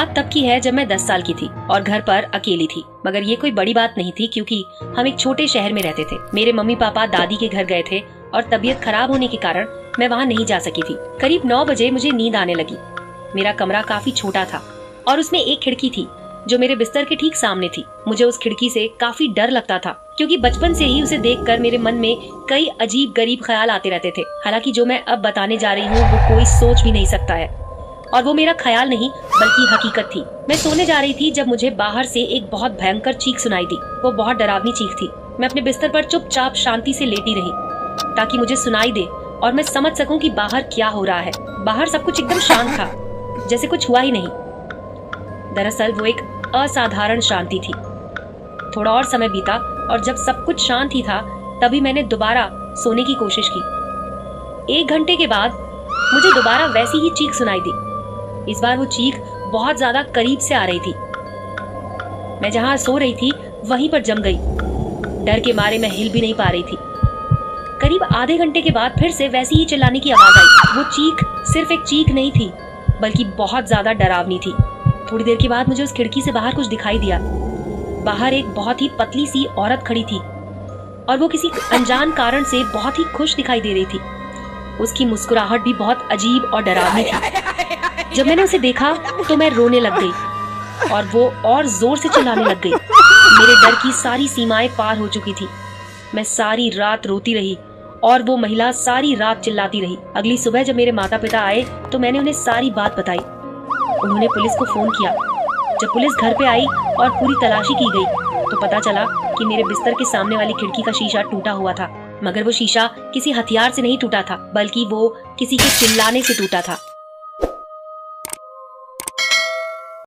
बात तब की है जब मैं 10 साल की थी और घर पर अकेली थी। मगर ये कोई बड़ी बात नहीं थी क्योंकि हम एक छोटे शहर में रहते थे। मेरे मम्मी पापा दादी के घर गए थे और तबीयत खराब होने के कारण मैं वहाँ नहीं जा सकी थी। करीब 9 बजे मुझे नींद आने लगी। मेरा कमरा काफी छोटा था और उसमें एक खिड़की थी जो मेरे बिस्तर के ठीक सामने थी। मुझे उस खिड़की से काफी डर लगता था क्योंकि बचपन से ही उसे देखकर मेरे मन में कई अजीब गरीब ख्याल आते रहते थे। हालांकि जो मैं अब बताने जा रही हूँ वो कोई सोच भी नहीं सकता है और वो मेरा ख्याल नहीं बल्कि हकीकत थी। मैं सोने जा रही थी जब मुझे बाहर से एक बहुत भयंकर चीख सुनाई दी। वो बहुत डरावनी चीख थी। मैं अपने बिस्तर पर चुपचाप शांति से लेटी रही ताकि मुझे सुनाई दे और मैं समझ सकूं कि बाहर क्या हो रहा है। बाहर सब कुछ एकदम शांत था, जैसे कुछ हुआ ही नहीं। दरअसल वो एक असाधारण शांति थी। थोड़ा और समय बीता और जब सब कुछ शांत ही था तभी मैंने दोबारा सोने की कोशिश की। 1 घंटे के बाद मुझे दोबारा वैसी ही चीख सुनाई दी। इस बार वो चीख बहुत ज्यादा करीब से आ रही थी। मैं जहां सो रही थी वहीं पर जम गई। डर के मारे मैं हिल भी नहीं पा रही थी। करीब आधे घंटे के बाद फिर से वैसी ही चिल्लाने की आवाज आई। वो चीख सिर्फ एक चीख नहीं थी बल्कि बहुत ज्यादा डरावनी थी। थोड़ी देर के बाद मुझे उस खिड़की से बाहर कुछ दिखाई दिया। बाहर एक बहुत ही पतली सी औरत खड़ी थी और वो किसी अनजान कारण से बहुत ही खुश दिखाई दे रही थी। उसकी मुस्कुराहट भी बहुत अजीब और डरावनी थी। जब मैंने उसे देखा तो मैं रोने लग गई और वो और जोर से चिल्लाने लग गई। मेरे डर की सारी सीमाएं पार हो चुकी थी। मैं सारी रात रोती रही और वो महिला सारी रात चिल्लाती रही। अगली सुबह जब मेरे माता पिता आए तो मैंने उन्हें सारी बात बताई। उन्होंने पुलिस को फोन किया। जब पुलिस घर पे आई और पूरी तलाशी की गई तो पता चला कि मेरे बिस्तर के सामने वाली खिड़की का शीशा टूटा हुआ था। मगर वो शीशा किसी हथियार से नहीं टूटा था बल्कि वो किसी के चिल्लाने से टूटा था।